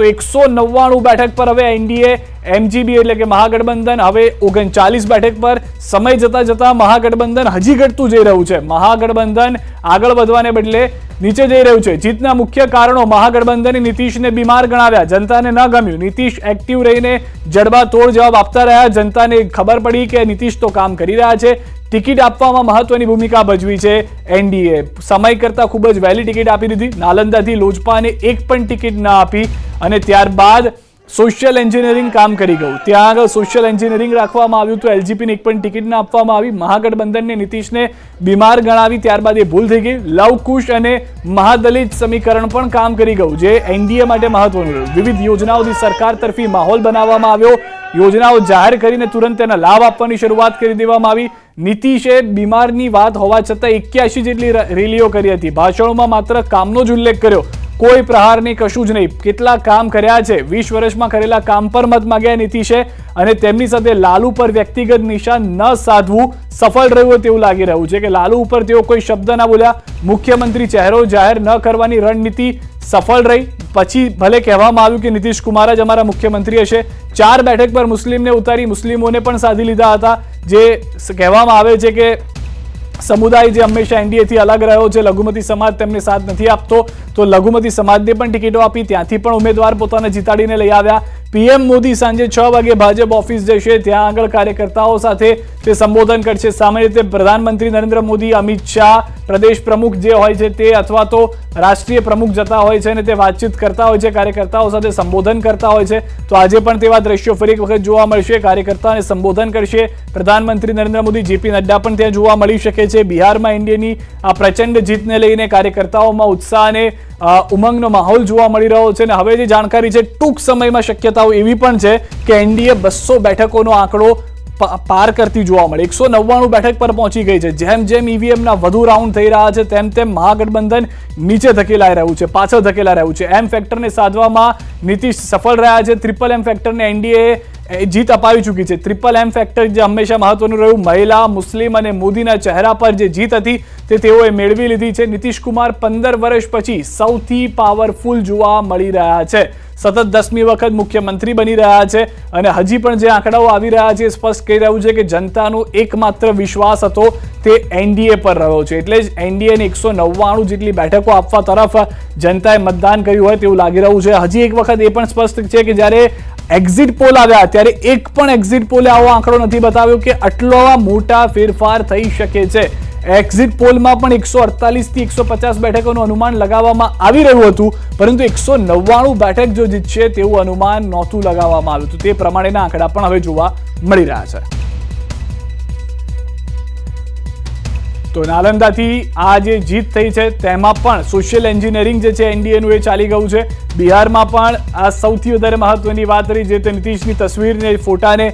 તો 199 બેઠક પર હવે એનડીએ એમજીબી એટલે કે મહાગઠબંધન હવે 39 બેઠક પર સમય જતા જતા મહાગઠબંધન હજી ઘટતું જઈ રહ્યું છે. મહાગઠબંધન આગળ વધવાને બદલે નીચે જઈ રહ્યું છે. જીતના મુખ્ય કારણો મહાગઠબંધને નીતિશને બીમાર ગણાવ્યા, જનતાને ન ગમ્યું. નીતિશ એક્ટિવ રહીને જડબાતોડ જવાબ આપતા રહ્યા. જનતાને ખબર પડી કે નીતિશ તો કામ કરી રહ્યા છે. ટિકિટ આપવામાં મહત્વની ભૂમિકા ભજવી છે એનડીએ. સમય કરતાં ખૂબ જ વહેલી ટિકિટ આપી દીધી. નાલંદાથી લોજપાને એક પણ ટિકિટ ના આપી અને ત્યારબાદ સોશિયલ એન્જિનિયરિંગ કામ કરી ગયું. ત્યાં આગળ સોશિયલ એન્જિનિયરિંગ રાખવામાં આવ્યું તો એલજીપીને એક પણ ટિકિટ ના આપવામાં આવી. મહાગઠબંધનને નીતિશને બીમાર ગણાવી, ત્યારબાદ એ ભૂલ થઈ ગઈ. લવકુશ અને મહાદલિત સમીકરણ પણ કામ કરી ગયું, જે એનડીએ માટે મહત્વનું રહ્યું. વિવિધ યોજનાઓથી સરકાર તરફી માહોલ બનાવવામાં આવ્યો. યોજનાઓ જાહેર કરીને તુરંત તેના લાભ આપવાની શરૂઆત કરી દેવામાં આવી. નીતિશે બીમારની વાત હોવા છતાં 81 જેટલી રેલીઓ કરી હતી. ભાષણોમાં માત્ર કામનો જ ઉલ્લેખ કર્યો, કોઈ પ્રહાર નહીં, કશું જ નહીં. કેટલા કામ કર્યા છે, 20 વર્ષમાં કરેલા કામ પર મત માંગ્યા નીતિશે અને તેમની સાથે લાલુ પર વ્યક્તિગત નિશાન ન સાધવું સફળ રહ્યું તેવું લાગી રહ્યું છે કે લાલુ ઉપર તેઓ કોઈ શબ્દ ના બોલ્યા. મુખ્યમંત્રી ચહેરો જાહેર ન કરવાની રણનીતિ સફળ રહી. પછી ભલે કહેવામાં આવ્યું કે નીતિશ કુમાર જ અમારા મુખ્યમંત્રી હશે. 4 બેઠક પર મુસ્લિમને ઉતારી મુસ્લિમોને પણ સાધી લીધા હતા, જે કહેવામાં આવે છે કે સમુદાય જે હંમેશા એનડીએથી અલગ રહ્યો છે, લઘુમતી સમાજ તેમને સાથ નથી આપતો, તો લઘુમતી સમાજને પણ ટિકિટો આપી. ત્યાંથી પણ ઉમેદવાર પોતાને જીતાડીને લઈ આવ્યા. પીએમ મોદી સાંજે 6 વાગે ભાજપ ઓફિસ જશે. ત્યાં આગળ કાર્યકર્તાઓ સાથે તે સંબોધન કરશે. સામાન્ય રીતે પ્રધાનમંત્રી નરેન્દ્ર મોદી, અમિત શાહ, પ્રદેશ પ્રમુખ જે હોય છે તે અથવા તો રાષ્ટ્રીય પ્રમુખ જતા હોય છે અને તે વાતચીત કરતા હોય છે, કાર્યકર્તાઓ સાથે સંબોધન કરતા હોય છે. તો આજે પણ તેવા દ્રશ્યો ફરી એક વખત જોવા મળશે. કાર્યકર્તાઓને સંબોધન કરશે પ્રધાનમંત્રી નરેન્દ્ર મોદી. જેપી નડ્ડા પણ ત્યાં જોવા મળી શકે છે. બિહારમાં એનડીએની આ પ્રચંડ જીતને લઈને કાર્યકર્તાઓમાં ઉત્સાહ અને ઉમંગનો માહોલ જોવા મળી રહ્યો છે. અને હવે જે જાણકારી છે, ટૂંક સમયમાં શક્યતાઓ એવી પણ છે કે એનડીએ 200 બેઠકોનો આંકડો પાર કરતી જોવા મળે. 199 બેઠક પર પહોંચી ગઈ છે. જેમ જેમ ઈવીએમના વધુ રાઉન્ડ થઈ રહ્યા છે તેમ તેમ મહાગઠબંધન નીચે ધકેલાઈ રહ્યું છે, પાછળ ધકેલાઈ રહ્યું છે. એમ ફેક્ટરને સાધવામાં નીતિશ સફળ રહ્યા છે. ટ્રિપલ એમ ફેક્ટરને એનડીએ જીત અપાવી ચૂકી છે. ટ્રિપલ એમ ફેક્ટર જે હંમેશા મહત્વનું રહ્યું, મહિલા, મુસ્લિમ અને મોદીના ચહેરા પર જે જીત હતી તે તેઓએ મેળવી લીધી છે. નીતિશ કુમાર 15 વર્ષ પછી સૌથી પાવરફુલ જોવા મળી રહ્યા છે. સતત 10મી વખત મુખ્યમંત્રી બની રહ્યા છે અને હજી પણ જે આંકડાઓ આવી રહ્યા છે સ્પષ્ટ કહી રહ્યું છે કે જનતાનો એકમાત્ર વિશ્વાસ હતો તે એનડીએ પર રહ્યો છે. એટલે જ એનડીએને 199 જેટલી બેઠકો આપવા તરફ જનતાએ મતદાન કર્યું હોય તેવું લાગી રહ્યું છે. હજી એક વખત એ પણ સ્પષ્ટ છે કે જ્યારે એક્ઝિટ પોલ આવ્યા ત્યારે એક પણ એક્ઝિટ પોલે આવો આંકડો નથી બતાવ્યો કે આટલો મોટા ફેરફાર થઈ શકે છે. એક્ઝિટ પોલમાં પણ 148 થી 150 બેઠકોનું અનુમાન લગાવવામાં આવી રહ્યું હતું, પરંતુ 199 બેઠક જો જીતશે તેવું અનુમાન નહોતું લગાવવામાં આવ્યું હતું. તે પ્રમાણેના આંકડા પણ હવે જોવા મળી રહ્યા છે. તો નાલંદાથી આ જે જીત થઈ છે તેમાં પણ સોશિયલ એન્જિનિયરિંગ જે છે એનડીએનું એ ચાલી ગયું છે. બિહારમાં પણ આ સૌથી વધારે મહત્વની વાત રહી, જે તે નીતિશની તસવીરને ફોટાને